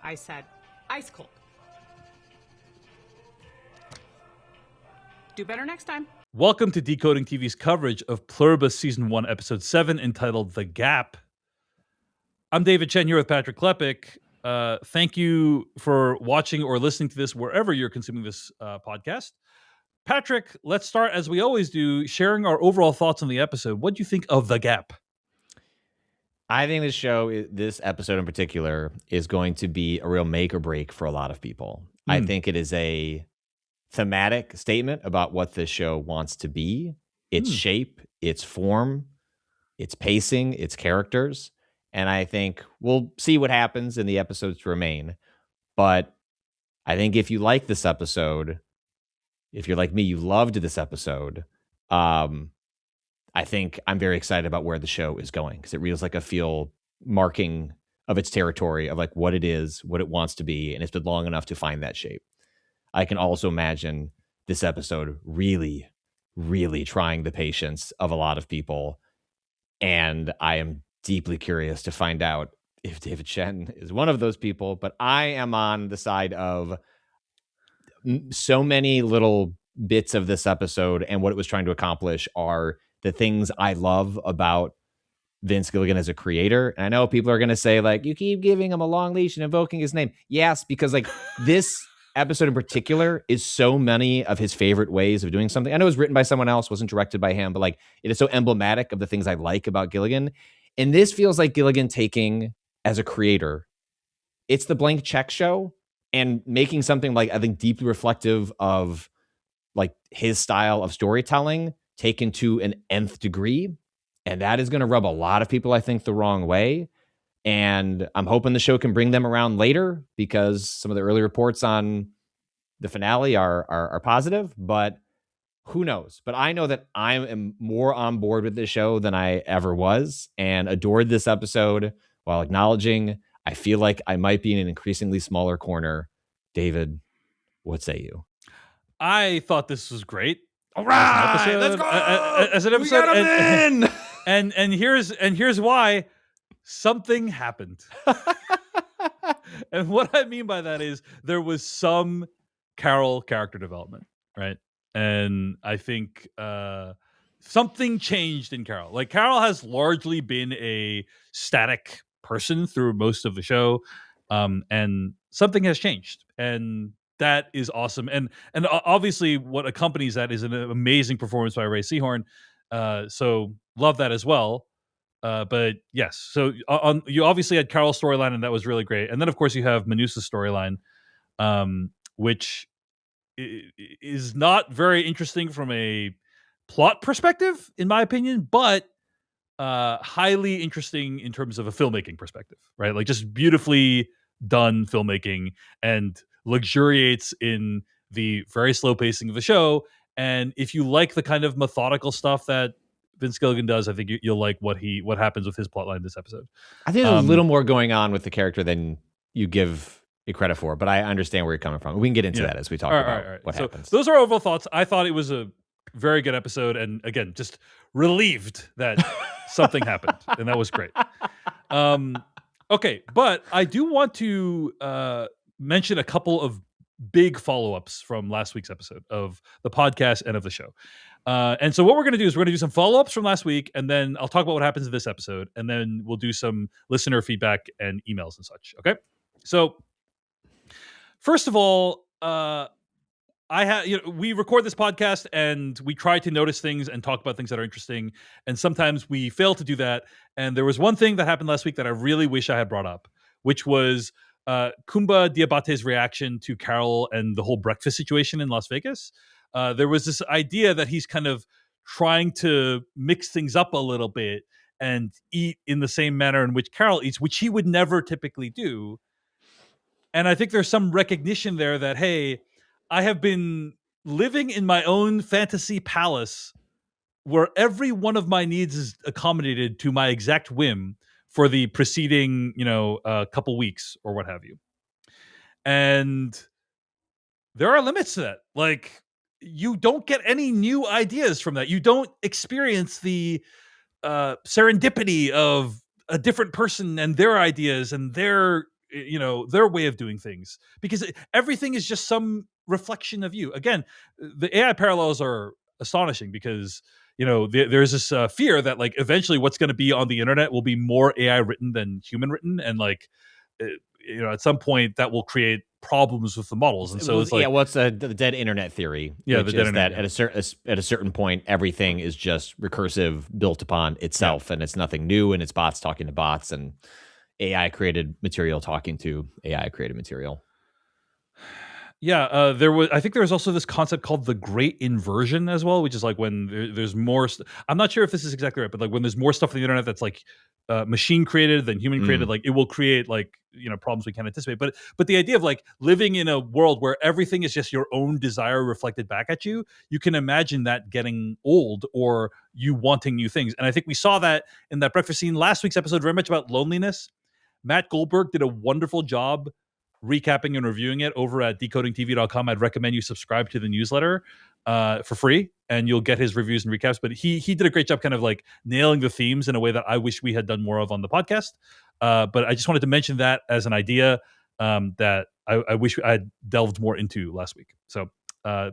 I said ice cold. Do better next time. Welcome to Decoding TV's coverage of Pluribus Season 1, Episode 7, entitled The Gap. I'm David Chen here with Patrick Klepek. Thank you for watching or listening to this wherever you're consuming this podcast. Patrick, let's start, as we always do, sharing our overall thoughts on the episode. What do you think of The Gap? I think this episode in particular, is going to be a real make or break for a lot of people. I think it is a thematic statement about what this show wants to be, its shape, its form, its pacing, its characters. And I think we'll see what happens in the episodes to remain. But I think if you like this episode, if you're like me, you loved this episode, I think I'm very excited about where the show is going, because it feels like a marking of its territory of like what it is, what it wants to be, and it's been long enough to find that shape. I can also imagine this episode really, really trying the patience of a lot of people, and I am deeply curious to find out if David Chen is one of those people. But I am on the side of so many little bits of this episode and what it was trying to accomplish are the things I love about Vince Gilligan as a creator. And I know people are going to say, like, you keep giving him a long leash and invoking his name. Yes, because like this episode in particular is so many of his favorite ways of doing something. I know it was written by someone else, wasn't directed by him, but like it is so emblematic of the things I like about Gilligan. And this feels like Gilligan taking, as a creator, it's the blank check show and making something like, I think, deeply reflective of like his style of storytelling taken to an nth degree. And that is going to rub a lot of people, I think, the wrong way. And I'm hoping the show can bring them around later, because some of the early reports on the finale are positive, but who knows? But I know that I am more on board with this show than I ever was, and adored this episode, while acknowledging I feel like I might be in an increasingly smaller corner. David, what say you? I thought this was great. All right, let's go. As an episode, we got him in. and here's why. Something happened. And what I mean by that is there was some Carol character development, right? And I think something changed in Carol. Like, Carol has largely been a static person through most of the show, and something has changed, and that is awesome. And obviously what accompanies that is an amazing performance by Ray Seahorn. So love that as well. But yes, so you obviously had Carol's storyline, and that was really great. And then of course you have Manusa's storyline, which is not very interesting from a plot perspective, in my opinion, but highly interesting in terms of a filmmaking perspective, right? Like, just beautifully done filmmaking, and luxuriates in the very slow pacing of the show. And if you like the kind of methodical stuff that Vince Gilligan does, I think you'll like what happens with his plotline this episode. I think there's a little more going on with the character than you give it credit for, but I understand where you're coming from. We can get into that as we talk about what happens. Those are overall thoughts. I thought it was a very good episode, and again, just relieved that something happened, and that was great. Okay, but I do want to mention a couple of big follow-ups from last week's episode of the podcast and of the show. And so what we're going to do is we're going to do some follow-ups from last week, and then I'll talk about what happens in this episode, and then we'll do some listener feedback and emails and such. Okay? So first of all, we record this podcast and we try to notice things and talk about things that are interesting, and sometimes we fail to do that. And there was one thing that happened last week that I really wish I had brought up, which was Kumba Diabate's reaction to Carol and the whole breakfast situation in Las Vegas. There was this idea that he's kind of trying to mix things up a little bit and eat in the same manner in which Carol eats, which he would never typically do. And I think there's some recognition there that, hey, I have been living in my own fantasy palace where every one of my needs is accommodated to my exact whim for the preceding, couple weeks or what have you. And there are limits to that. Like, you don't get any new ideas from that. You don't experience the serendipity of a different person and their ideas and their their way of doing things, because everything is just some reflection of you. Again, the AI parallels are astonishing because there's this fear that like eventually what's going to be on the internet will be more AI written than human written, and like at some point that will create problems with the models. And so it's like, what's the dead internet theory? Yeah, which the dead is internet, that at a certain point everything is just recursive, built upon itself, and it's nothing new, and it's bots talking to bots and AI created material talking to AI created material. Yeah, I think there was also this concept called the great inversion as well, which is like when there's more. I'm not sure if this is exactly right, but like when there's more stuff on the internet that's like machine created than human created, like it will create like problems we can't anticipate. But the idea of like living in a world where everything is just your own desire reflected back at you, you can imagine that getting old or you wanting new things. And I think we saw that in that breakfast scene last week's episode, very much about loneliness. Matt Goldberg did a wonderful job recapping and reviewing it over at decodingtv.com. I'd recommend you subscribe to the newsletter for free, and you'll get his reviews and recaps. But he did a great job kind of like nailing the themes in a way that I wish we had done more of on the podcast. But I just wanted to mention that as an idea that I wish I had delved more into last week. So,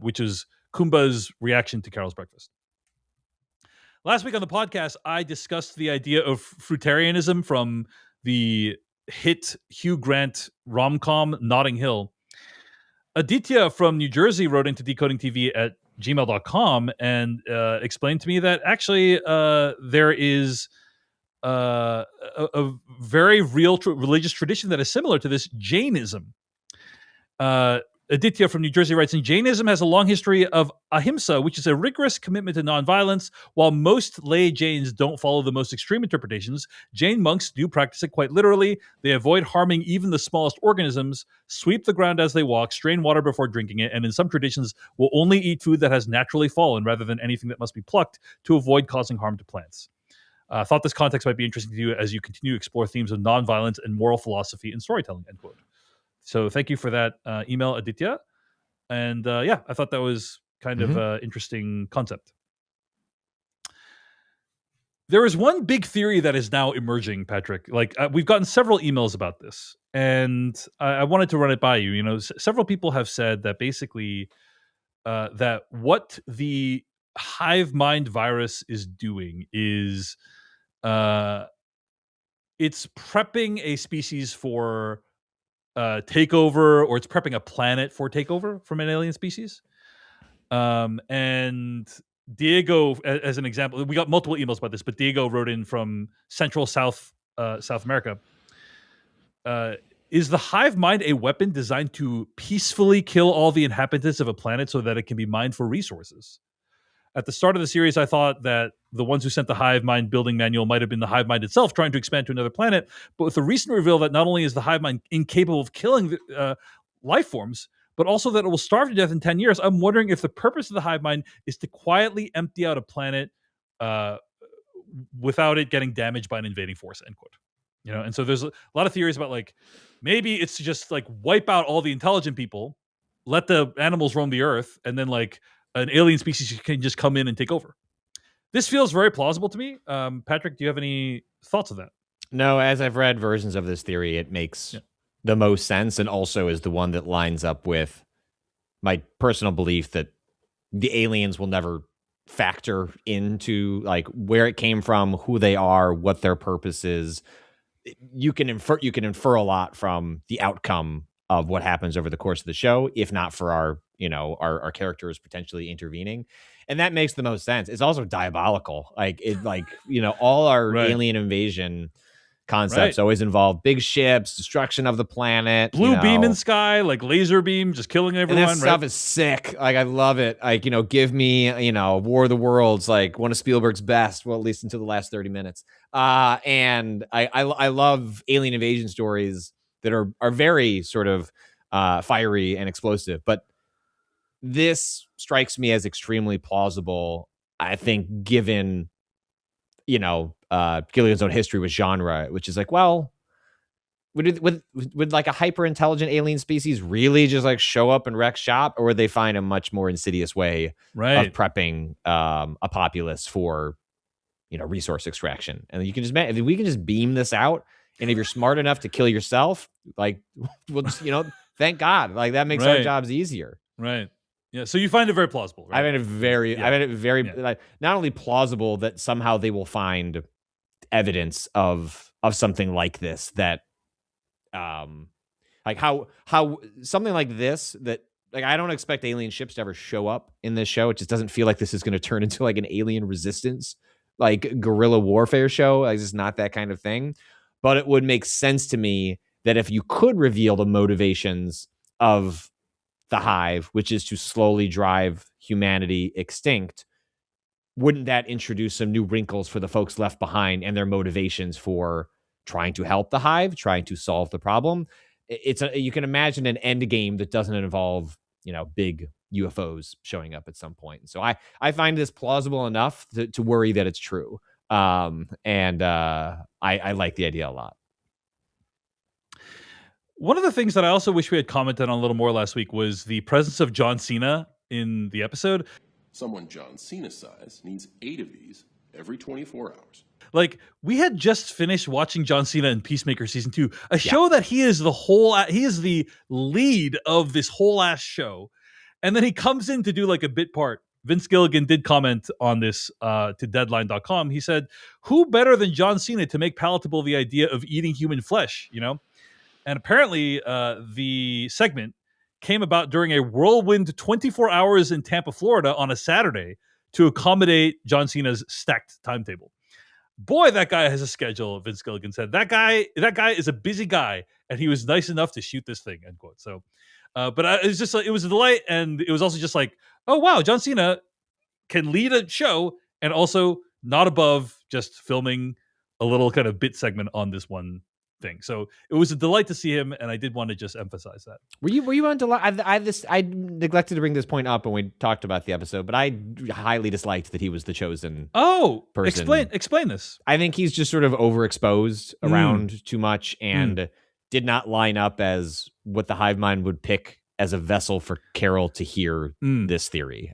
which is Kumba's reaction to Carol's breakfast. Last week on the podcast, I discussed the idea of fruitarianism from the hit Hugh Grant rom-com Notting Hill. Aditya from New Jersey wrote into decodingtv at gmail.com and explained to me that actually there is a very real religious tradition that is similar to this, Jainism. Aditya from New Jersey writes, and Jainism has a long history of ahimsa, which is a rigorous commitment to nonviolence. While most lay Jains don't follow the most extreme interpretations, Jain monks do practice it quite literally. They avoid harming even the smallest organisms, sweep the ground as they walk, strain water before drinking it, and in some traditions will only eat food that has naturally fallen rather than anything that must be plucked to avoid causing harm to plants. I thought this context might be interesting to you as you continue to explore themes of nonviolence and moral philosophy in storytelling, end quote. So thank you for that email, Aditya. And I thought that was kind of an interesting concept. There is one big theory that is now emerging, Patrick. Like we've gotten several emails about this, and I wanted to run it by you. Several people have said that basically that what the hive mind virus is doing is it's prepping a species for takeover, or it's prepping a planet for takeover from an alien species. And Diego, as an example, we got multiple emails about this, but Diego wrote in from Central South America. Is the hive mind a weapon designed to peacefully kill all the inhabitants of a planet so that it can be mined for resources? At the start of the series, I thought that the ones who sent the hive mind building manual might have been the hive mind itself trying to expand to another planet. But with the recent reveal that not only is the hive mind incapable of killing life forms, but also that it will starve to death in 10 years, I'm wondering if the purpose of the hive mind is to quietly empty out a planet without it getting damaged by an invading force, end quote. And so there's a lot of theories about like, maybe it's to just like wipe out all the intelligent people, let the animals roam the earth, and then like an alien species can just come in and take over. This feels very plausible to me. Patrick, do you have any thoughts of that? No, as I've read versions of this theory, it makes the most sense, and also is the one that lines up with my personal belief that the aliens will never factor into like where it came from, who they are, what their purpose is. You can infer a lot from the outcome of what happens over the course of the show, if not for our characters potentially intervening. And that makes the most sense. It's also diabolical. All our alien invasion concepts always involve big ships, destruction of the planet, blue beam in sky, like laser beam, just killing everyone. And that stuff is sick. Like, I love it. Like, give me, War of the Worlds, like one of Spielberg's best, well, at least until the last 30 minutes. And I love alien invasion stories that are very sort of fiery and explosive. But this strikes me as extremely plausible, I think, given, Gilligan's own history with genre, which is like, well, would like a hyper intelligent alien species really just like show up and wreck shop, or would they find a much more insidious way of prepping a populace for resource extraction? And you can just we can just beam this out And if you're smart enough to kill yourself, like, well, thank God. Like, that makes our jobs easier. Right. Yeah. So you find it very plausible, right? I find it very like, not only plausible that somehow they will find evidence of something like this, that like how something like this, that like, I don't expect alien ships to ever show up in this show. It just doesn't feel like this is going to turn into like an alien resistance, like guerrilla warfare show. Like, it's just not that kind of thing. But it would make sense to me that if you could reveal the motivations of the hive, which is to slowly drive humanity extinct, wouldn't that introduce some new wrinkles for the folks left behind and their motivations for trying to help the hive, trying to solve the problem? You can imagine an end game that doesn't involve, big UFOs showing up at some point. So I find this plausible enough to worry that it's true. I like the idea a lot. One of the things that I also wish we had commented on a little more last week was the presence of John Cena in the episode. Someone John Cena's size needs 8 of these every 24 hours. Like, we had just finished watching John Cena in Peacemaker season 2, a show that he is the lead of this whole ass show. And then he comes in to do like a bit part. Vince Gilligan did comment on this to Deadline.com. He said, "Who better than John Cena to make palatable the idea of eating human flesh?" And apparently, the segment came about during a whirlwind 24 hours in Tampa, Florida on a Saturday to accommodate John Cena's stacked timetable. Boy, that guy has a schedule, Vince Gilligan said. That guy is a busy guy, and he was nice enough to shoot this thing, end quote. So, but it was just like, it was a delight, and it was also just like, oh, wow, John Cena can lead a show and also not above just filming a little kind of bit segment on this one thing. So it was a delight to see him, and I did want to just emphasize that. Were you on delight? I neglected to bring this point up when we talked about the episode, but I highly disliked that he was the chosen. Person. Explain this. I think he's just sort of overexposed around too much and did not line up as what the hive mind would pick as a vessel for Carol to hear this theory.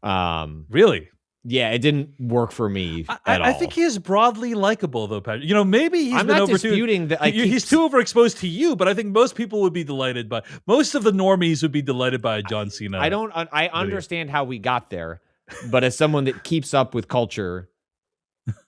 Really. Yeah, it didn't work for me at all. I think he is broadly likable, though, Patrick. Maybe he's I'm been not disputing that. He's too overexposed to you, but I think most people would be delighted by. Most of the normies would be delighted by a John Cena. I understand how we got there, but as someone that keeps up with culture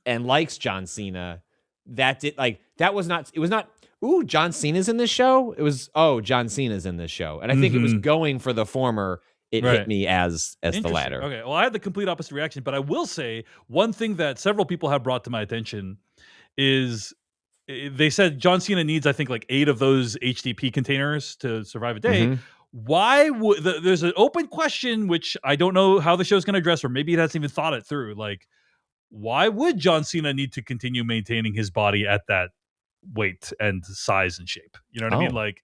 and likes John Cena, it was not. Ooh, John Cena's in this show. It was, John Cena's in this show, and I think it was going for the former. It hit me as the latter. Okay, well, I had the complete opposite reaction, but I will say one thing that several people have brought to my attention is they said John Cena needs, I think, like 8 of those HDP containers to survive a day. Why would there's an open question, which I don't know how the show's going to address, or maybe it hasn't even thought it through. Like, why would John Cena need to continue maintaining his body at that weight and size and shape? You know what I mean? Like,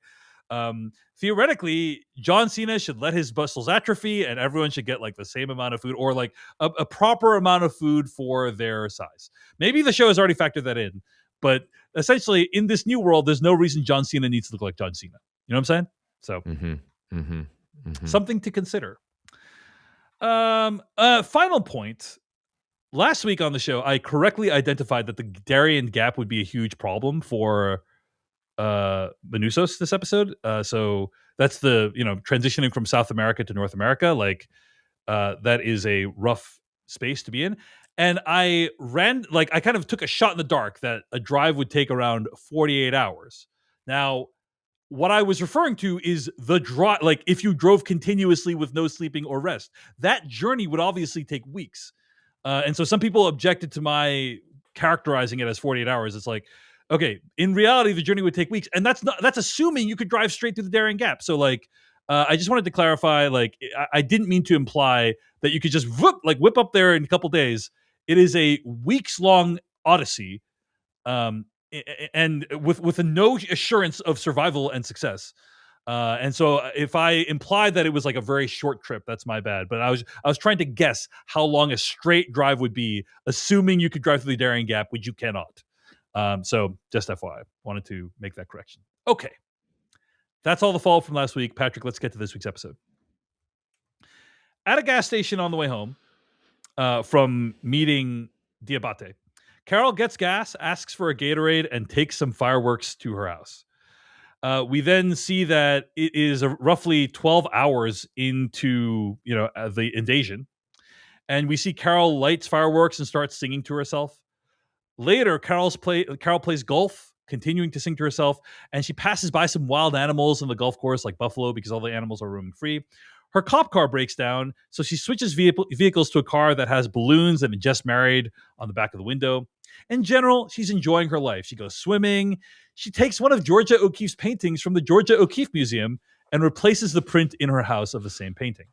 theoretically, John Cena should let his muscles atrophy and everyone should get like the same amount of food, or like a proper amount of food for their size. Maybe the show has already factored that in, but essentially in this new world, there's no reason John Cena needs to look like John Cena. You know what I'm saying? So something to consider. Final point. Last week on the show, I correctly identified that the Darien Gap would be a huge problem for Manusos this episode. So that's the transitioning from South America to North America. Like that is a rough space to be in. And I kind of took a shot in the dark that a drive would take around 48 hours. Now, what I was referring to is the drive. Like if you drove continuously with no sleeping or rest, that journey would obviously take weeks. And so some people objected to my characterizing it as 48 hours. It's like, okay, in reality, the journey would take weeks, and that's assuming you could drive straight through the Darien Gap. So, like, I just wanted to clarify, like, I didn't mean to imply that you could just whip up there in a couple days. It is a weeks-long odyssey, and with no assurance of survival and success. And so, if I implied that it was like a very short trip, that's my bad. But I was trying to guess how long a straight drive would be, assuming you could drive through the Darien Gap, which you cannot. So just FYI, wanted to make that correction. Okay. That's all the follow-up from last week. Patrick, let's get to this week's episode. At a gas station on the way home from meeting Diabate, Carol gets gas, asks for a Gatorade, and takes some fireworks to her house. We then see that it is roughly 12 hours into the invasion, and we see Carol lights fireworks and starts singing to herself. Later, Carol plays golf, continuing to sing to herself, and she passes by some wild animals in the golf course, like buffalo, because all the animals are roaming free. Her cop car breaks down, so she switches vehicles to a car that has balloons and just married on the back of the window. In general, she's enjoying her life. She goes swimming. She takes one of Georgia O'Keeffe's paintings from the Georgia O'Keeffe Museum and replaces the print in her house of the same painting.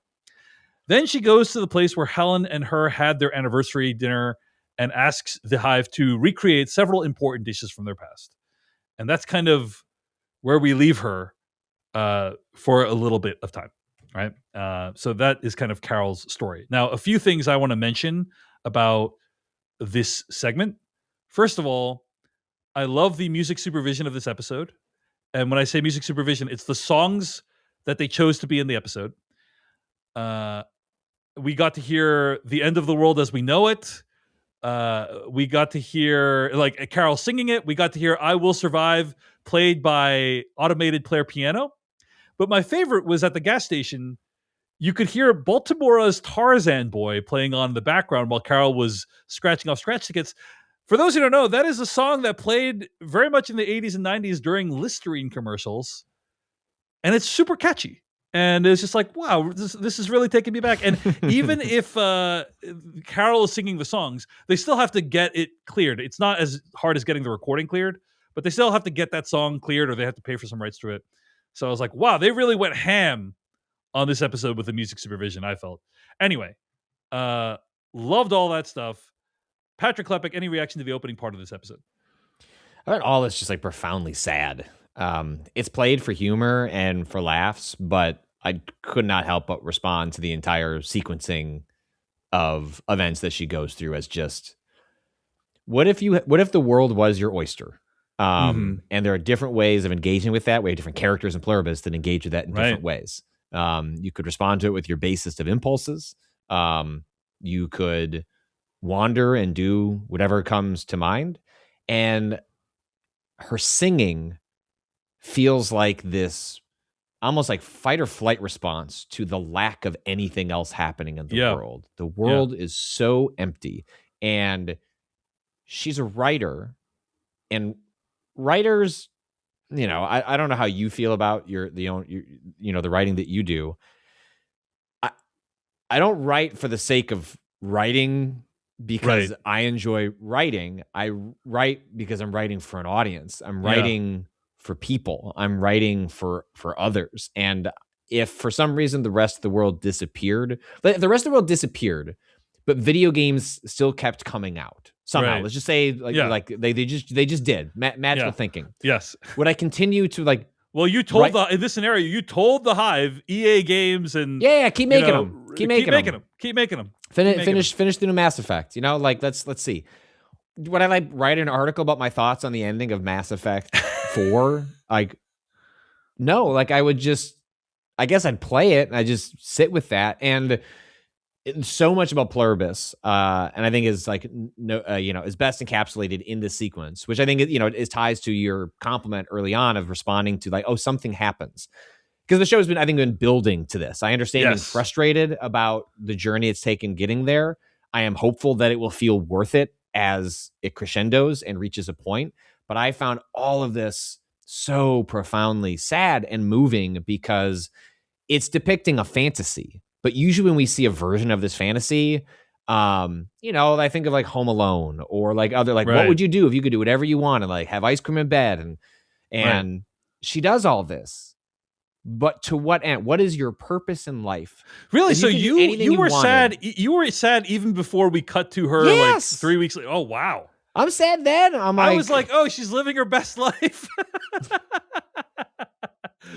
Then she goes to the place where Helen and her had their anniversary dinner and asks the Hive to recreate several important dishes from their past. And that's kind of where we leave her for a little bit of time, right? So that is kind of Carol's story. Now, a few things I want to mention about this segment. First of all, I love the music supervision of this episode. And when I say music supervision, it's the songs that they chose to be in the episode. We got to hear The End of the World as We Know It. We got to hear like Carol singing it. We got to hear I Will Survive played by automated player piano. But my favorite was at the gas station. You could hear Baltimore's Tarzan Boy playing on in the background while Carol was scratching off scratch tickets. For those who don't know, that is a song that played very much in the 80s and 90s during Listerine commercials. And it's super catchy. And it's just like, wow, this is really taking me back. And even if Carol is singing the songs, they still have to get it cleared. It's not as hard as getting the recording cleared, but they still have to get that song cleared or they have to pay for some rights to it. So I was like, wow, they really went ham on this episode with the music supervision, I felt. Anyway, loved all that stuff. Patrick Klepek, any reaction to the opening part of this episode? I thought all this just like profoundly sad. It's played for humor and for laughs, but I could not help but respond to the entire sequencing of events that she goes through as just, what if the world was your oyster? And there are different ways of engaging with that. We have different characters in Pluribus that engage with that in different ways. You could respond to it with your basest of impulses. You could wander and do whatever comes to mind. And her singing feels like this almost like fight or flight response to the lack of anything else happening in the world. The world is so empty. And she's a writer, and writers, I don't know how you feel about the writing that you do. I don't write for the sake of writing because I enjoy writing. I write because I'm writing for an audience. I'm writing for people. I'm writing for others. And if for some reason the rest of the world disappeared, but video games still kept coming out somehow. Let's just say they just did magical thinking. Yes. Would I continue to Well, you told in this scenario, you told the Hive, EA Games, and keep making them. Keep making them. Finish the new Mass Effect. Let's see. Would I write an article about my thoughts on the ending of Mass Effect 4? No. I guess I'd play it and I just sit with that. And so much about Pluribus, and I think is is best encapsulated in this sequence, which I think is ties to your compliment early on of responding to something happens, because the show has been building to this. I understand being frustrated about the journey it's taken getting there. I am hopeful that it will feel worth it as it crescendos and reaches a point. But I found all of this so profoundly sad and moving because it's depicting a fantasy. But usually when we see a version of this fantasy, I think of Home Alone or other what would you do if you could do whatever you want and have ice cream in bed and she does all this. But to what end? What is your purpose in life? Really? So you were sad. You were sad even before we cut to her 3 weeks later. Oh wow. I'm sad then. I was like, oh, she's living her best life.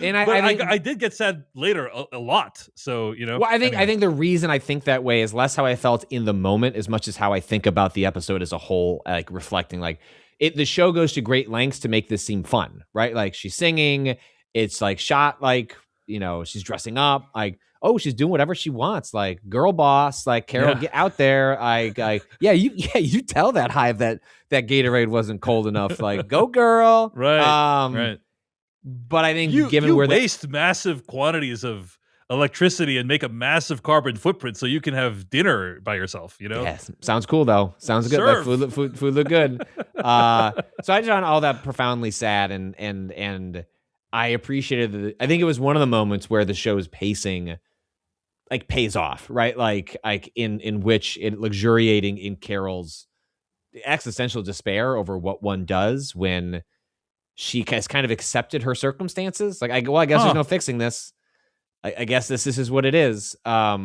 And I did get sad later a lot. So, Well, I think the reason I think that way is less how I felt in the moment as much as how I think about the episode as a whole, reflecting the show goes to great lengths to make this seem fun, right? She's singing, it's shot she's dressing up. oh, she's doing whatever she wants. Like, girl boss, like, Carol, get out there. You tell that hive that Gatorade wasn't cold enough. Like, go girl. Right. But I think you given where waste massive quantities of electricity and make a massive carbon footprint so you can have dinner by yourself, Yeah, sounds cool though. Sounds good. That food look good. So I just found all that profoundly sad, and I appreciated I think it was one of the moments where the show's pacing like pays off, right? Like in which it luxuriating in Carol's existential despair over what one does when she has kind of accepted her circumstances. Like, I guess there's no fixing this. I guess this is what it is. Now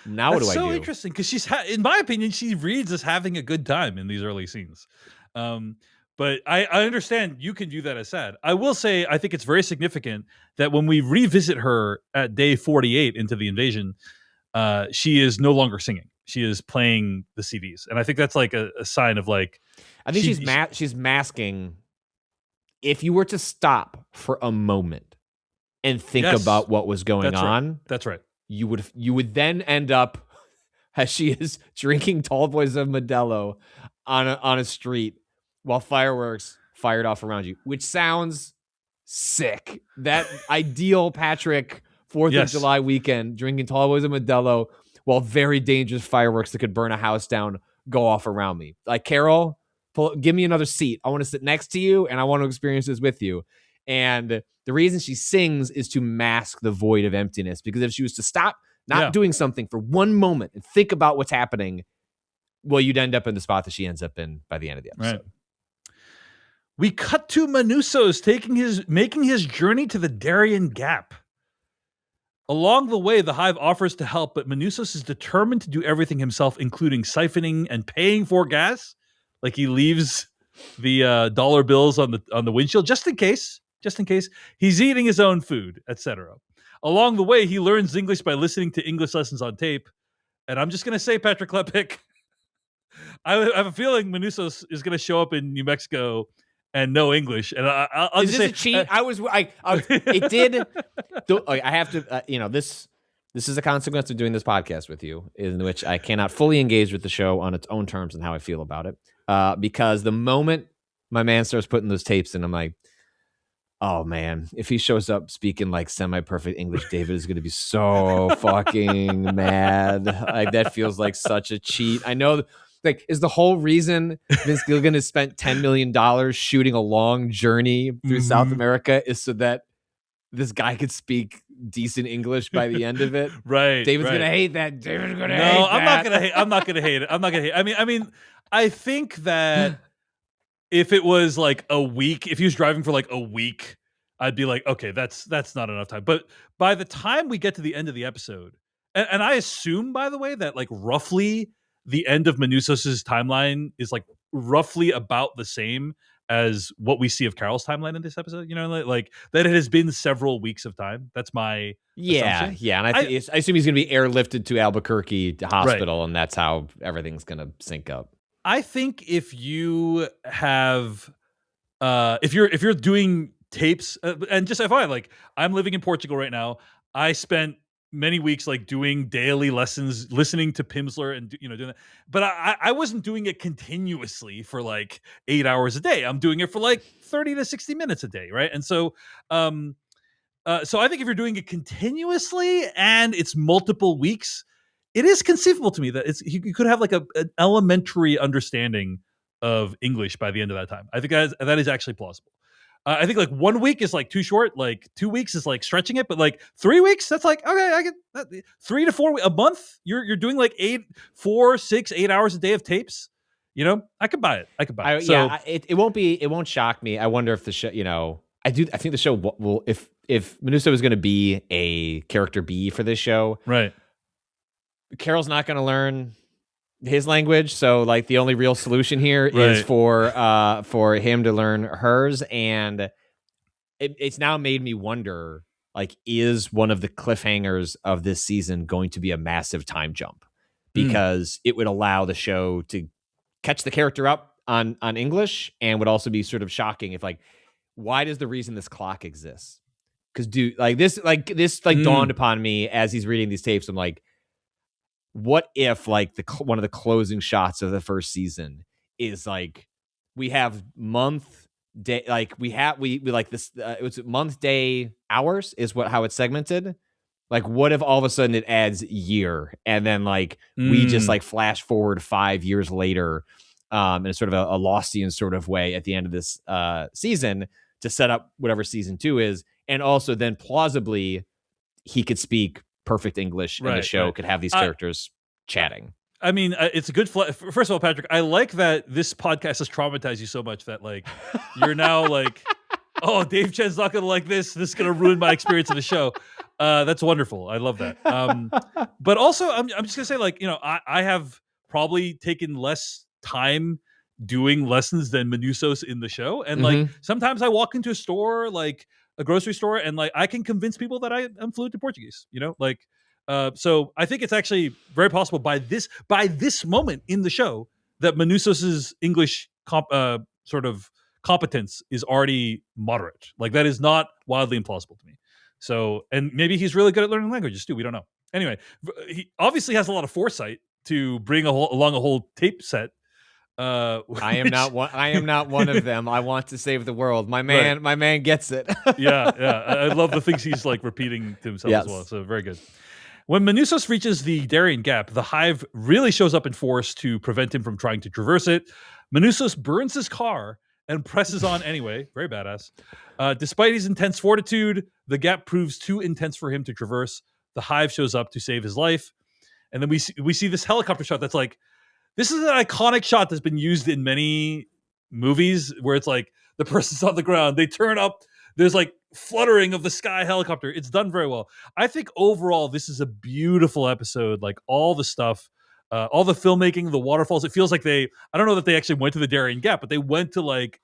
what do I do? So interesting because she's, in my opinion, she reads as having a good time in these early scenes. But I understand you can view that as sad. I will say I think it's very significant that when we revisit her at day 48 into the invasion, she is no longer singing. She is playing the CDs, and I think that's like a sign of like. I think she's masking. If you were to stop for a moment and think about what was going on, that's right. You would then end up as she is drinking tall boys of Modelo on a street while fireworks fired off around you, which sounds sick. That ideal Patrick 4th of July weekend, drinking tall boys of Modelo while very dangerous fireworks that could burn a house down go off around me. Like, Carol, give me another seat. I want to sit next to you, and I want to experience this with you. And the reason she sings is to mask the void of emptiness, because if she was to stop doing something for one moment and think about what's happening, well, you'd end up in the spot that she ends up in by the end of the episode. Right. We cut to Manussos making his journey to the Darien Gap. Along the way, the hive offers to help, but Manussos is determined to do everything himself, including siphoning and paying for gas. Like, he leaves the dollar bills on the windshield just in case. He's eating his own food, etc. Along the way, he learns English by listening to English lessons on tape. And I'm just going to say, Patrick Klepek, I have a feeling Manussos is going to show up in New Mexico and know English. And I'll just say, a cheat? It did. I have to. This is a consequence of doing this podcast with you, in which I cannot fully engage with the show on its own terms and how I feel about it. Because the moment my man starts putting those tapes in, I'm like, oh man, if he shows up speaking like semi-perfect English, David is going to be so fucking mad. Like, that feels like such a cheat. I know, like, is the whole reason Vince Gilligan has spent $10 million shooting a long journey through South America is so that this guy could speak decent English by the end of it? Right. David's going to hate that. David's going to hate that. No, I'm not going to hate it. I mean, I think that if it was like a week, if he was driving for like a week, I'd be like, okay, that's not enough time. But by the time we get to the end of the episode, and I assume, by the way, that like roughly the end of Manussos' timeline is like roughly about the same as what we see of Carol's timeline in this episode. You know, like that it has been several weeks of time. That's my assumption. Yeah. And I assume he's going to be airlifted to Albuquerque Hospital, and that's how everything's going to sync up. I think if you have, if you're doing tapes, and just FYI, like, I'm living in Portugal right now. I spent many weeks like doing daily lessons, listening to Pimsleur and doing that. But I wasn't doing it continuously for like 8 hours a day. I'm doing it for like 30 to 60 minutes a day, right? And so, so I think if you're doing it continuously and it's multiple weeks, it is conceivable to me that you could have like an elementary understanding of English by the end of that time. I think that is actually plausible. I think like 1 week is like too short. Like 2 weeks is like stretching it, but like 3 weeks, that's like, okay, I get that. 3 to 4 a month. You're doing like 4, 6, 8 hours a day of tapes. I could buy it. It won't shock me. I wonder if the show, I think the show will, if Manussos is going to be a character B for this show, right? Carol's not going to learn his language, so like the only real solution here is for him to learn hers, and it's now made me wonder, like, is one of the cliffhangers of this season going to be a massive time jump? Because it would allow the show to catch the character up on English, and would also be sort of shocking if, like, why does the reason this clock exists because dude, this dawned upon me as he's reading these tapes. I'm like, what if like one of the closing shots of the first season is like we have month day, like we like this it was month day hours is how it's segmented. Like, what if all of a sudden it adds year, and then like we just like flash forward 5 years later, in a sort of a Lostian sort of way at the end of this season to set up whatever season 2 is, and also then plausibly he could speak perfect English, and the show could have these characters chatting. I mean, it's a good. First of all, Patrick, I like that this podcast has traumatized you so much that like you're now like, oh, Dave Chen's not gonna like this. This is gonna ruin my experience of the show. That's wonderful. I love that. But also, I'm just gonna say, like, you know, I have probably taken less time doing lessons than Manusos in the show, and like sometimes I walk into a store, like a grocery store, and like I can convince people that I am fluent in Portuguese. You know, like. So I think it's actually very possible by this moment in the show that Manusos's English sort of competence is already moderate. Like that is not wildly implausible to me. So, and maybe he's really good at learning languages too. We don't know. Anyway, he obviously has a lot of foresight to bring along a whole tape set. I am not one of them. I want to save the world. My man gets it. yeah. I love the things he's like repeating to himself as well. So very good. When Manusos reaches the Darien Gap, the Hive really shows up in force to prevent him from trying to traverse it. Manusos burns his car and presses on anyway. Very badass. Despite his intense fortitude, the gap proves too intense for him to traverse. The Hive shows up to save his life. And then we see this helicopter shot that's like, this is an iconic shot that's been used in many movies where it's like the person's on the ground, they turn up, there's like fluttering of the sky helicopter. It's done very well. I think overall this is a beautiful episode. Like all the stuff, all the filmmaking, the waterfalls. It feels like I don't know that they actually went to the Darien Gap, but they went to like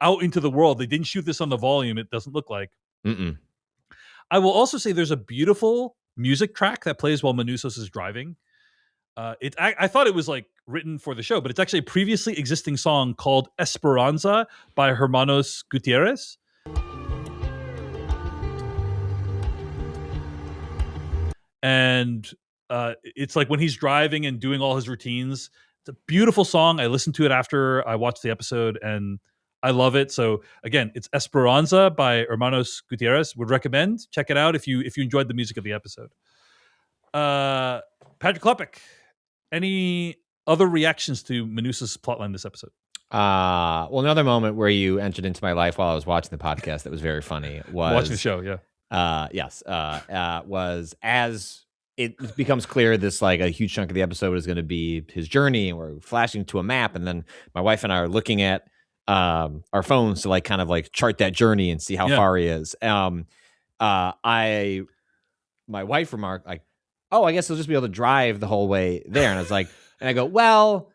out into the world. They didn't shoot this on the volume. It doesn't look like. I will also say there's a beautiful music track that plays while Manusos is driving. I thought it was like written for the show, but it's actually a previously existing song called Esperanza by Hermanos Gutierrez. And it's like when he's driving and doing all his routines. It's a beautiful song. I listened to it after I watched the episode, and I love it. So again, it's Esperanza by Hermanos Gutierrez. Would recommend. Check it out if you enjoyed the music of the episode. Patrick Klepek, any other reactions to Manusos' plotline this episode? Well, another moment where you entered into my life while I was watching the podcast that was very funny was watching the show. Yeah. Was as it becomes clear this like a huge chunk of the episode is going to be his journey, and we're flashing to a map, and then my wife and I are looking at our phones to like kind of like chart that journey and see how far he is. My wife remarked like, "Oh, I guess he'll just be able to drive the whole way there," and I was like, and I go, well,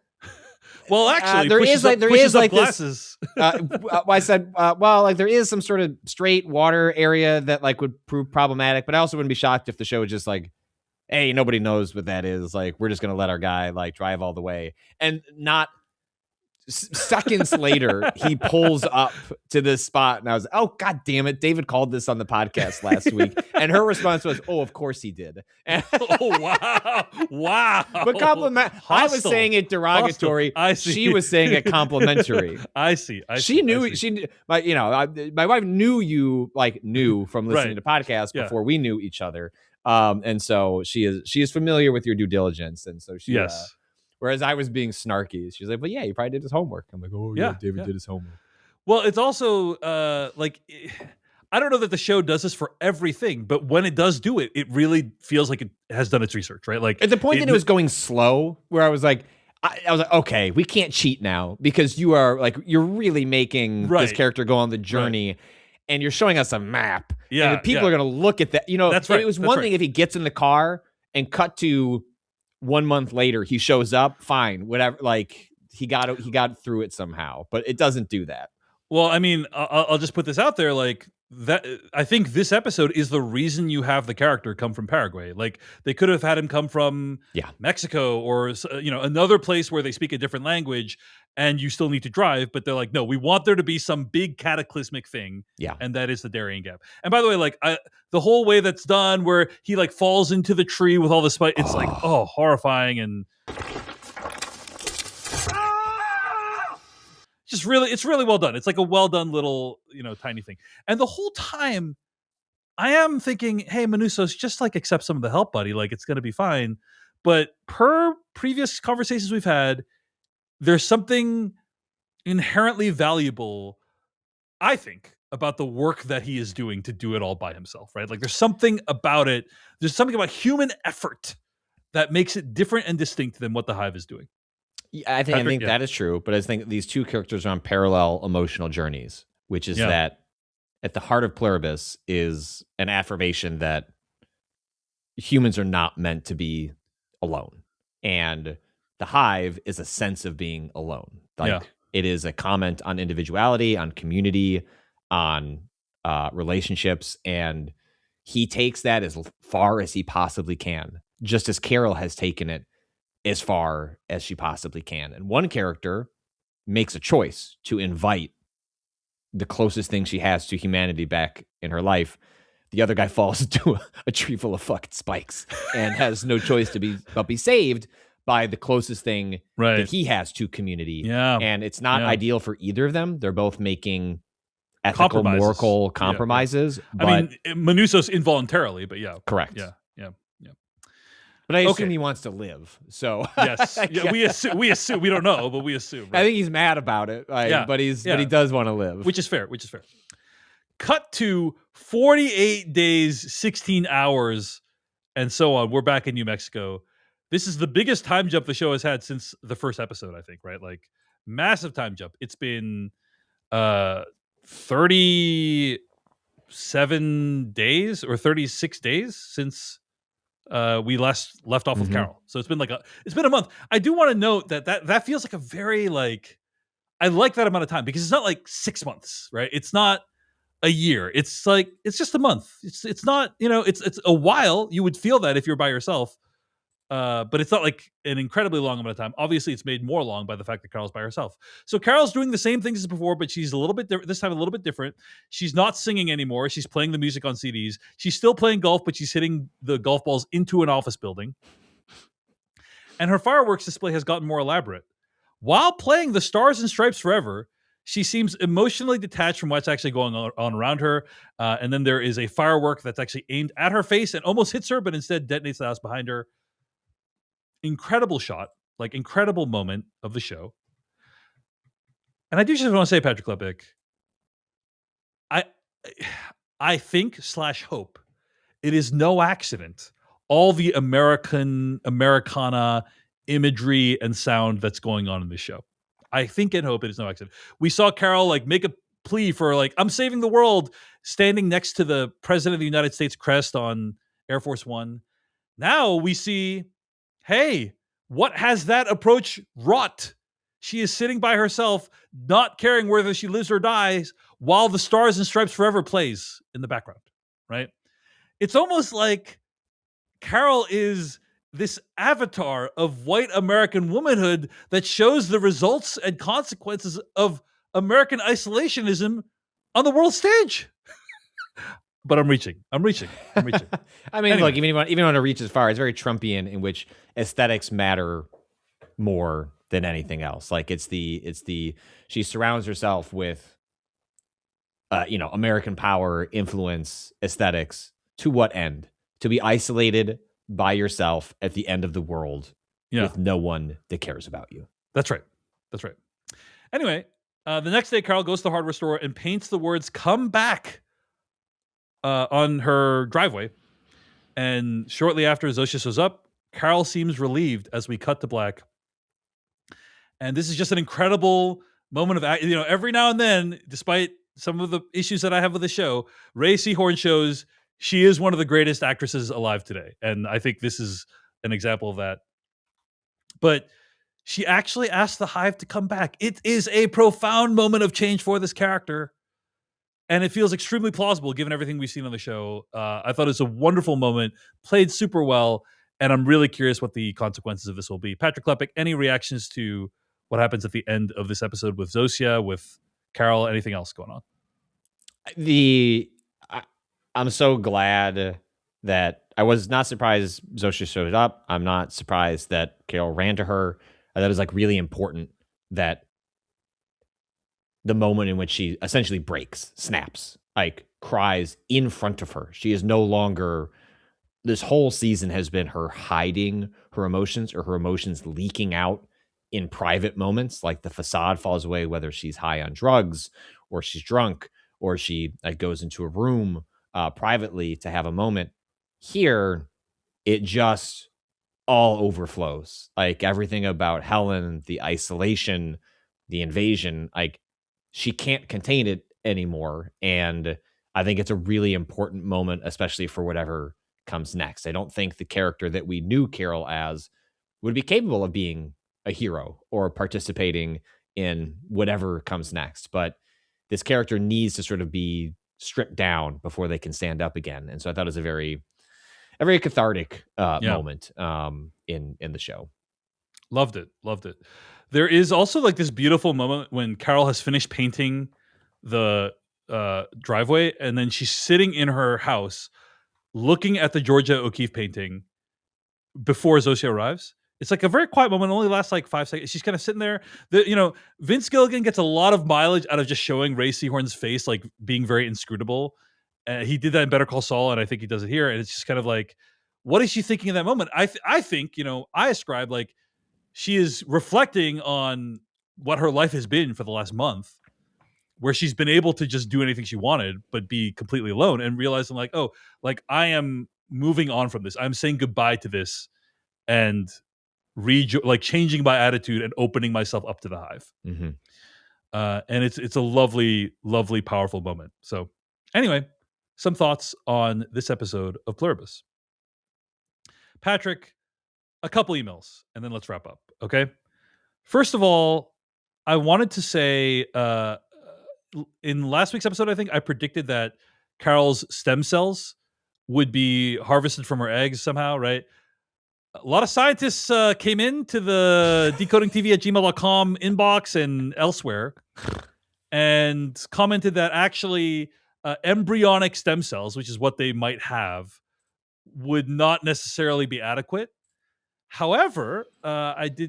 actually, there is like glasses. I said, well, like there is some sort of straight water area that like would prove problematic, but I also wouldn't be shocked if the show was just like, hey, nobody knows what that is. Like, we're just gonna let our guy like drive all the way, and not seconds later he pulls up to this spot, and I was, oh god damn it, David called this on the podcast last week, and her response was, oh, of course he did. Oh wow. But compliment. I was saying it derogatory. I see. She was saying it complimentary. I see. She knew. My wife knew from listening to podcasts before we knew each other, and so she is familiar with your due diligence, and so she whereas I was being snarky. She's like, "But yeah, he probably did his homework." I'm like, "Oh yeah, David did his homework." Well, it's also like, I don't know that the show does this for everything, but when it does do it, it really feels like it has done its research, right? Like at the point that it was going slow, where I was like, okay, we can't cheat now because you're really making this character go on the journey, and you're showing us a map. Yeah, and people are going to look at that. You know, that's right. It was one thing if he gets in the car and cut to 1 month later, he shows up, fine, whatever. Like he got through it somehow, but it doesn't do that. Well, I mean, I'll just put this out there, like that. I think this episode is the reason you have the character come from Paraguay. Like they could have had him come from Mexico or another place where they speak a different language, and you still need to drive, but they're like, no, we want there to be some big cataclysmic thing. Yeah. And that is the Darien Gap. And by the way, like the whole way that's done where he like falls into the tree with all the spike, it's like, oh, horrifying. And just really, it's really well done. It's like a well done little, tiny thing. And the whole time I am thinking, hey, Manusos, just like accept some of the help, buddy. Like it's going to be fine. But per previous conversations we've had, there's something inherently valuable, I think, about the work that he is doing to do it all by himself, right? Like there's something about it. There's something about human effort that makes it different and distinct than what the Hive is doing. Yeah, I think that is true, but I think these two characters are on parallel emotional journeys, which is that at the heart of Pluribus is an affirmation that humans are not meant to be alone. And the Hive is a sense of being alone. Like it is a comment on individuality, on community, on relationships, and he takes that as far as he possibly can, just as Carol has taken it as far as she possibly can. And one character makes a choice to invite the closest thing she has to humanity back in her life. The other guy falls into a tree full of fucking spikes and has no choice but be saved by the closest thing that he has to community. Yeah. And it's not ideal for either of them. They're both making ethical, moral compromises. Yeah. I mean, Manusos involuntarily, but correct. Yeah. But I assume he wants to live. So yes, we assume we don't know, but we assume. Right? I think he's mad about it. But he does want to live, which is fair. Cut to 48 days, 16 hours, and so on. We're back in New Mexico. This is the biggest time jump the show has had since the first episode, I think. Right, like massive time jump. It's been 37 days or 36 days since we left off with Carol. So it's been a month. I do want to note that feels like a very I like that amount of time because it's not like 6 months, right? It's not a year. It's just a month. It's not, it's a while. You would feel that if you're by yourself. But it's not like an incredibly long amount of time. Obviously, it's made more long by the fact that Carol's by herself. So Carol's doing the same things as before, but she's a little bit this time a little bit different. She's not singing anymore. She's playing the music on CDs. She's still playing golf, but she's hitting the golf balls into an office building. And her fireworks display has gotten more elaborate. While playing the Stars and Stripes Forever, she seems emotionally detached from what's actually going on around her. And then there is a firework that's actually aimed at her face and almost hits her, but instead detonates the house behind her. Incredible shot, incredible moment of the show. And I do just want to say, Patrick Klepek, I think / hope it is no accident all the Americana imagery and sound that's going on in this show. I think and hope it is no accident. We saw Carol make a plea for I'm saving the world, standing next to the President of the United States crest on Air Force One. Now we see, hey, what has that approach wrought? She is sitting by herself, not caring whether she lives or dies, while the Stars and Stripes Forever plays in the background, right? It's almost like Carol is this avatar of white American womanhood that shows the results and consequences of American isolationism on the world stage. But I'm reaching. I mean, anyway. Look, even if you want to reach as far, it's very Trumpian, in which aesthetics matter more than anything else. It's the she surrounds herself with, American power, influence, aesthetics. To what end? To be isolated by yourself at the end of the world with no one that cares about you. That's right. Anyway, the next day, Carol goes to the hardware store and paints the words "Come back" on her driveway. And shortly after Zosha shows up, Carol seems relieved as we cut to black. And this is just an incredible moment of, every now and then, despite some of the issues that I have with the show, Ray Seahorn shows she is one of the greatest actresses alive today. And I think this is an example of that. But she actually asked the Hive to come back. It is a profound moment of change for this character. And it feels extremely plausible given everything we've seen on the show. I thought it was a wonderful moment, played super well, and I'm really curious what the consequences of this will be. Patrick Klepek, any reactions to what happens at the end of this episode with Zosia, with Carol, anything else going on? I'm so glad that I was not surprised Zosia showed up. I'm not surprised that Carol ran to her. That was like really important that the moment in which she essentially breaks, snaps, like cries in front of her. She is no longer, this whole season has been her hiding her emotions or her emotions leaking out in private moments. Like the facade falls away, whether she's high on drugs or she's drunk or she goes into a room privately to have a moment. Here, it just all overflows. Like everything about Helen, the isolation, the invasion, like she can't contain it anymore. And I think it's a really important moment, especially for whatever comes next. I don't think the character that we knew Carol as would be capable of being a hero or participating in whatever comes next. But this character needs to sort of be stripped down before they can stand up again. And so I thought it was a very cathartic moment in the show. Loved it. There is also like this beautiful moment when Carol has finished painting the driveway, and then she's sitting in her house looking at the Georgia O'Keeffe painting before Zosia arrives. It's like a very quiet moment, only lasts like 5 seconds. She's kind of sitting there. Vince Gilligan gets a lot of mileage out of just showing Ray Seahorn's face like being very inscrutable. He did that in Better Call Saul, and I think he does it here. And it's just kind of like, what is she thinking in that moment? I think, I ascribe like she is reflecting on what her life has been for the last month, where she's been able to just do anything she wanted, but be completely alone, and realizing like, oh, like I am moving on from this. I'm saying goodbye to this and changing my attitude and opening myself up to the hive. Mm-hmm. And it's a lovely, lovely, powerful moment. So anyway, some thoughts on this episode of Pluribus. Patrick, a couple emails, and then let's wrap up. Okay. First of all, I wanted to say, in last week's episode, I think I predicted that Carol's stem cells would be harvested from her eggs somehow, right? A lot of scientists came into the decodingtv@gmail.com inbox and elsewhere and commented that actually embryonic stem cells, which is what they might have, would not necessarily be adequate. However,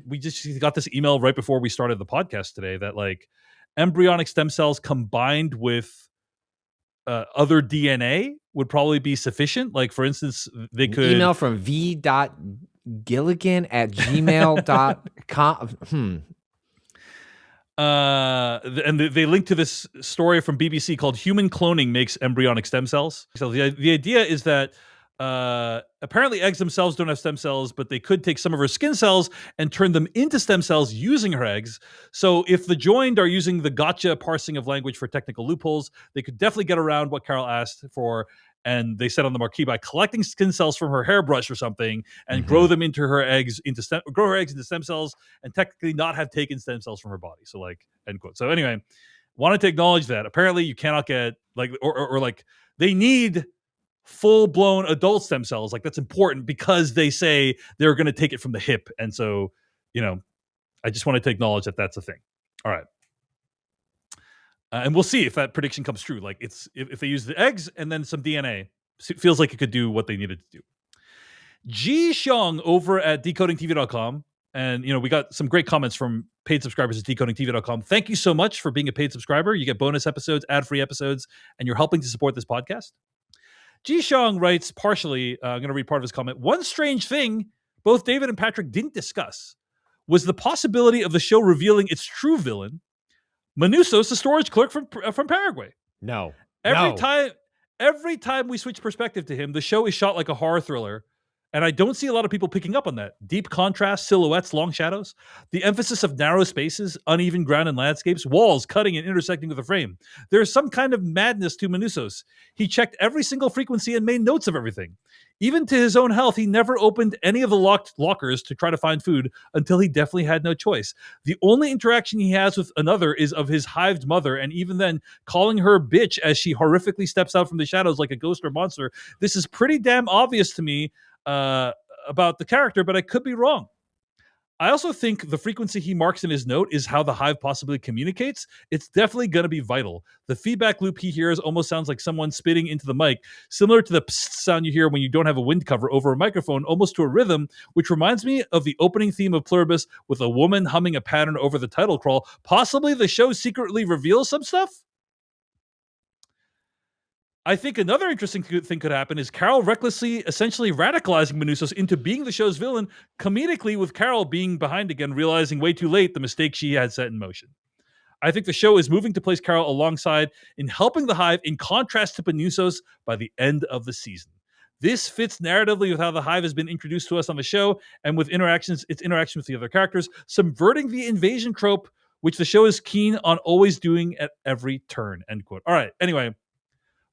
we just got this email right before we started the podcast today that like embryonic stem cells combined with other DNA would probably be sufficient. Like, for instance, they could... Email from v.gilligan@gmail.com. And they link to this story from BBC called Human Cloning Makes Embryonic Stem Cells. So the idea is that apparently eggs themselves don't have stem cells, but they could take some of her skin cells and turn them into stem cells using her eggs. So if the joined are using the gotcha parsing of language for technical loopholes, they could definitely get around what Carol asked for. And they said on the marquee, by collecting skin cells from her hairbrush or something and grow them into her eggs into stem cells, and technically not have taken stem cells from her body. So like, end quote. So anyway, wanted to acknowledge that apparently you cannot get like, or like they need full-blown adult stem cells. Like that's important because they say they're going to take it from the hip. And so, I just wanted to acknowledge that that's a thing. All right. And we'll see if that prediction comes true. Like it's if they use the eggs and then some DNA, it feels like it could do what they needed to do. Ji Xiong over at decodingtv.com. And, we got some great comments from paid subscribers at decodingtv.com. Thank you so much for being a paid subscriber. You get bonus episodes, ad-free episodes, and you're helping to support this podcast. Ji Xiong writes partially, I'm going to read part of his comment. One strange thing both David and Patrick didn't discuss was the possibility of the show revealing its true villain, Manusos, the storage clerk from Paraguay. No. Every time we switch perspective to him, the show is shot like a horror thriller. And I don't see a lot of people picking up on that. Deep contrast, silhouettes, long shadows. The emphasis of narrow spaces, uneven ground and landscapes, walls cutting and intersecting with the frame. There is some kind of madness to Manusos. He checked every single frequency and made notes of everything. Even to his own health, he never opened any of the locked lockers to try to find food until he definitely had no choice. The only interaction he has with another is of his hived mother, and even then, calling her bitch as she horrifically steps out from the shadows like a ghost or monster. This is pretty damn obvious to me about the character, but I could be wrong. I also think the frequency he marks in his note is how the hive possibly communicates. It's definitely going to be vital. The feedback loop he hears almost sounds like someone spitting into the mic, similar to the psst sound you hear when you don't have a wind cover over a microphone, almost to a rhythm, which reminds me of the opening theme of Pluribus with a woman humming a pattern over the title crawl. Possibly the show secretly reveals some stuff? I think another interesting thing could happen is Carol recklessly, essentially radicalizing Manousos into being the show's villain, comedically with Carol being behind again, realizing way too late the mistake she had set in motion. I think the show is moving to place Carol alongside in helping the Hive in contrast to Manousos by the end of the season. This fits narratively with how the Hive has been introduced to us on the show and with its interaction with the other characters, subverting the invasion trope, which the show is keen on always doing at every turn, end quote. All right, anyway.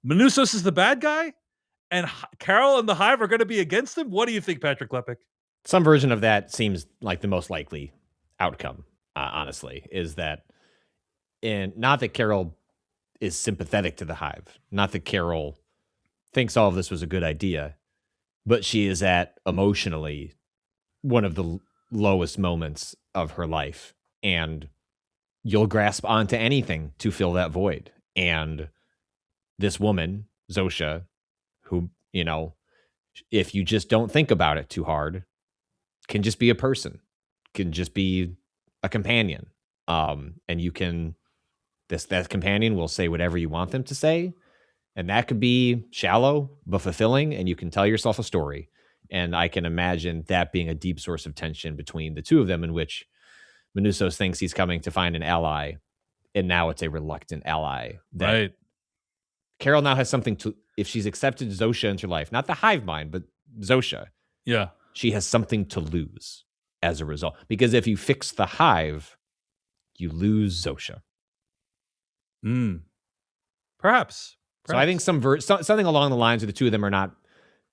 Manousos is the bad guy, and Carol and the Hive are going to be against him. What do you think, Patrick Klepek? Some version of that seems like the most likely outcome, honestly, is that not that Carol is sympathetic to the Hive, not that Carol thinks all of this was a good idea, but she is at emotionally one of the lowest moments of her life, and you'll grasp onto anything to fill that void. And this woman, Zosha, who, if you just don't think about it too hard, can just be a person, can just be a companion. And you can, that companion will say whatever you want them to say. And that could be shallow, but fulfilling. And you can tell yourself a story. And I can imagine that being a deep source of tension between the two of them, in which Manousos thinks he's coming to find an ally. And now it's a reluctant ally. Right. Carol now has something to, if she's accepted Zosha into her life, not the hive mind, but Zosha. Yeah. She has something to lose as a result. Because if you fix the hive, you lose Zosha. Perhaps. So I think something along the lines of the two of them are not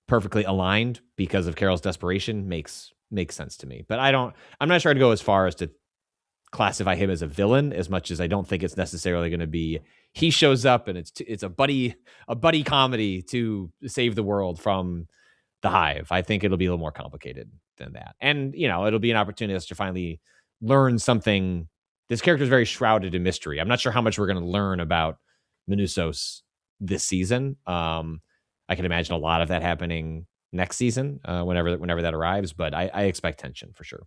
perfectly aligned because of Carol's desperation makes sense to me. But I'm not sure I'd go as far as to classify him as a villain, as much as I don't think it's necessarily going to be he shows up and it's a buddy comedy to save the world from the hive. I think it'll be a little more complicated than that. And, it'll be an opportunity to finally learn something. This character is very shrouded in mystery. I'm not sure how much we're going to learn about Manousos this season. I can imagine a lot of that happening next season, whenever that arrives, but I expect tension for sure.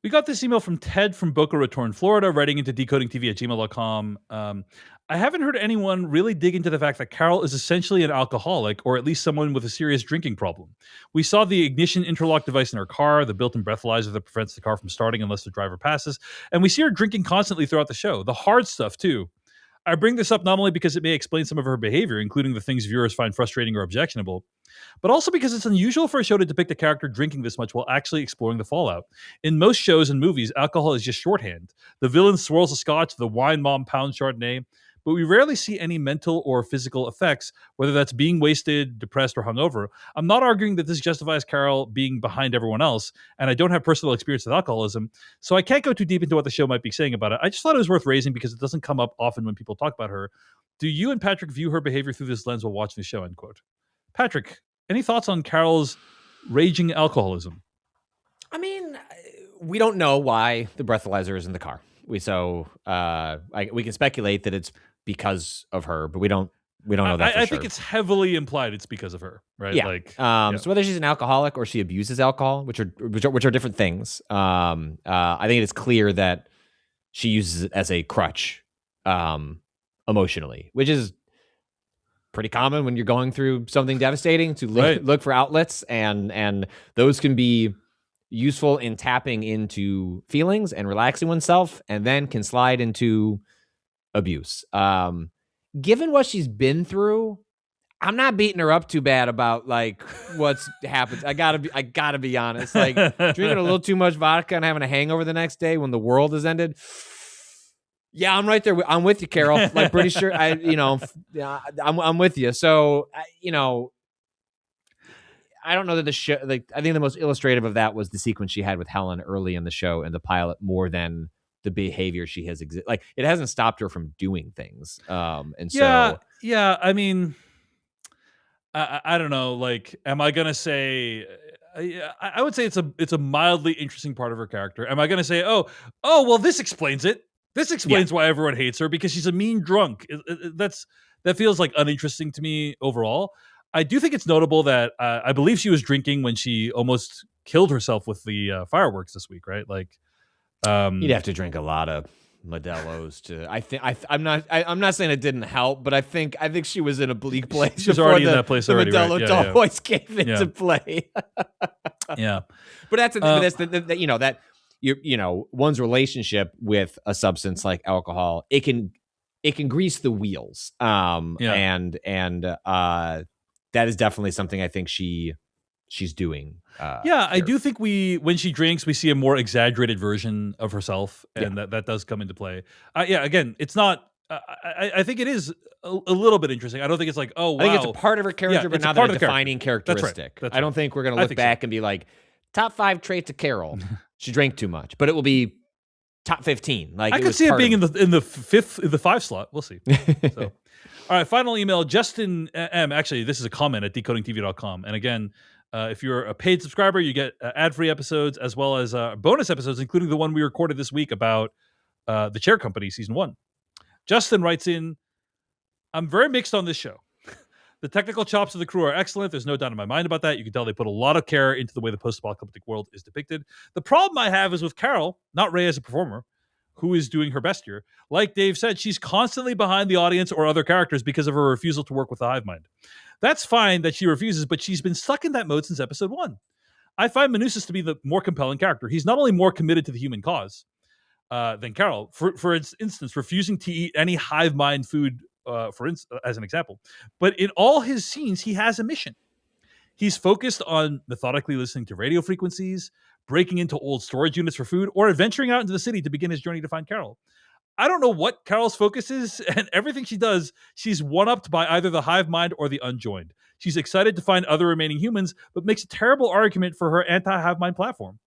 We got this email from Ted from Boca Raton, Florida, writing into decodingtv@gmail.com. I haven't heard anyone really dig into the fact that Carol is essentially an alcoholic, or at least someone with a serious drinking problem. We saw the ignition interlock device in her car, the built-in breathalyzer that prevents the car from starting unless the driver passes, and we see her drinking constantly throughout the show. The hard stuff, too. I bring this up not only because it may explain some of her behavior, including the things viewers find frustrating or objectionable, but also because it's unusual for a show to depict a character drinking this much while actually exploring the fallout. In most shows and movies, alcohol is just shorthand. The villain swirls a scotch, the wine mom pounds Chardonnay, but we rarely see any mental or physical effects, whether that's being wasted, depressed, or hungover. I'm not arguing that this justifies Carol being behind everyone else, and I don't have personal experience with alcoholism, so I can't go too deep into what the show might be saying about it. I just thought it was worth raising because it doesn't come up often when people talk about her. Do you and Patrick view her behavior through this lens while watching the show, end quote? Patrick, any thoughts on Carol's raging alcoholism? I mean, we don't know why the breathalyzer is in the car. We can speculate that it's because of her, but we don't know that for sure. I think it's heavily implied it's because of her, right? Yeah. So whether she's an alcoholic or she abuses alcohol, which are different things, I think it is clear that she uses it as a crutch, emotionally, which is pretty common when you're going through something devastating to look for outlets, and those can be useful in tapping into feelings and relaxing oneself, and then can slide into abuse. Given what she's been through, I'm not beating her up too bad about what's happened. I gotta be honest. Drinking a little too much vodka and having a hangover the next day when the world has ended. Yeah, I'm right there. I'm with you, Carol. Pretty sure I'm with you. So, I don't know that the show, I think the most illustrative of that was the sequence she had with Helen early in the show in the pilot, more than the behavior she has it hasn't stopped her from doing things. Yeah. I mean, I don't know. Am I going to say I would say it's a mildly interesting part of her character. Am I going to say, oh, well, this explains it. This explains why everyone hates her because she's a mean drunk. That feels like uninteresting to me overall. I do think it's notable that I believe she was drinking when she almost killed herself with the fireworks this week, right? Like, you'd have to drink a lot of Modelo's to. I'm not saying it didn't help, but I think she was in a bleak place. She was already in that place already. The Modelo right? Tall Boys came into play. Yeah, but that's that one's relationship with a substance like alcohol, it can grease the wheels. And that is definitely something I think she's doing. I do think when she drinks, we see a more exaggerated version of herself, and that does come into play. Again, it's not. I think it is a little bit interesting. I don't think it's like, oh, wow. I think it's a part of her character, but not a defining characteristic. That's I don't think we're going to look back and be like, top 5 traits of Carol. She drank too much, but it will be top 15. Like I could see it being in the 5 slot. We'll see. So, all right, final email. Justin M. Actually, this is a comment at decodingtv.com. And again, if you're a paid subscriber, you get ad-free episodes as well as bonus episodes, including the one we recorded this week about The Chair Company Season 1. Justin writes in, I'm very mixed on this show. The technical chops of the crew are excellent. There's no doubt in my mind about that. You can tell they put a lot of care into the way the post-apocalyptic world is depicted. The problem I have is with Carol, not Ray as a performer, who is doing her best here. Like Dave said, she's constantly behind the audience or other characters because of her refusal to work with the hive mind. That's fine that she refuses, but she's been stuck in that mode since episode 1. I find Manousis to be the more compelling character. He's not only more committed to the human cause than Carol, for instance, refusing to eat any hive mind food, as an example. But in all his scenes, he has a mission. He's focused on methodically listening to radio frequencies, breaking into old storage units for food, or adventuring out into the city to begin his journey to find Carol. I don't know what Carol's focus is, and everything she does, she's one-upped by either the hive mind or the unjoined. She's excited to find other remaining humans, but makes a terrible argument for her anti-hive mind platform.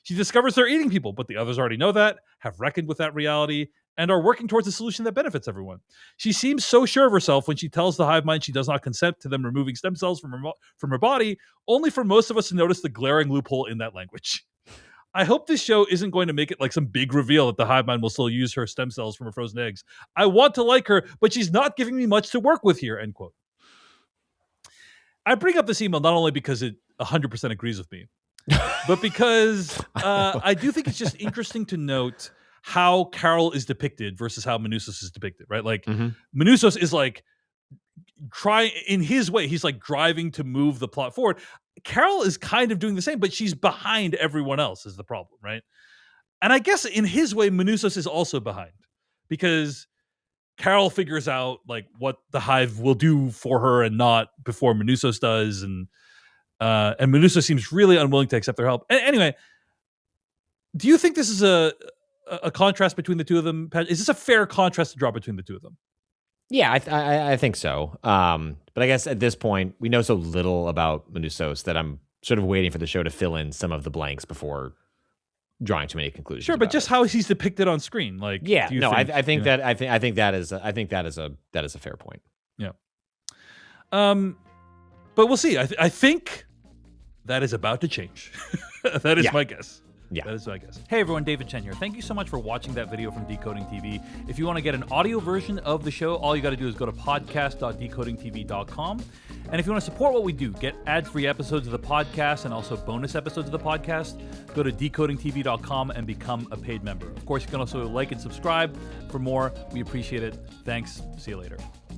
She discovers they're eating people, but the others already know that, have reckoned with that reality, and are working towards a solution that benefits everyone. She seems so sure of herself when she tells the hive mind she does not consent to them removing stem cells from her body, only for most of us to notice the glaring loophole in that language. I hope this show isn't going to make it like some big reveal that the hive mind will still use her stem cells from her frozen eggs. I want to like her, but she's not giving me much to work with here, end quote. I bring up this email not only because it 100% agrees with me, but because I do think it's just interesting to note how Carol is depicted versus how Manousis is depicted, right? Like, Manousis is like trying in his way. He's like driving to move the plot forward. Carol is kind of doing the same, but she's behind everyone else is the problem, right? And I guess in his way, Manousis is also behind because Carol figures out like what the hive will do for her and not before Manousis does, and Manousis seems really unwilling to accept their help. Anyway, do you think this is a contrast between the two of them? Is this a fair contrast to draw between the two of them? Yeah, I think so. But I guess at this point, we know so little about Manousis that I'm sort of waiting for the show to fill in some of the blanks before drawing too many conclusions. Sure, but just how he's depicted on screen, like I think that is a fair point. Yeah. But we'll see. I think that is about to change. That is my guess. Yeah, that is my guess. Hey everyone, David Chen here. Thank you so much for watching that video from Decoding TV. If you want to get an audio version of the show, all you got to do is go to podcast.decodingtv.com. And if you want to support what we do, get ad-free episodes of the podcast and also bonus episodes of the podcast, go to decodingtv.com and become a paid member. Of course, you can also like and subscribe for more. We appreciate it. Thanks. See you later.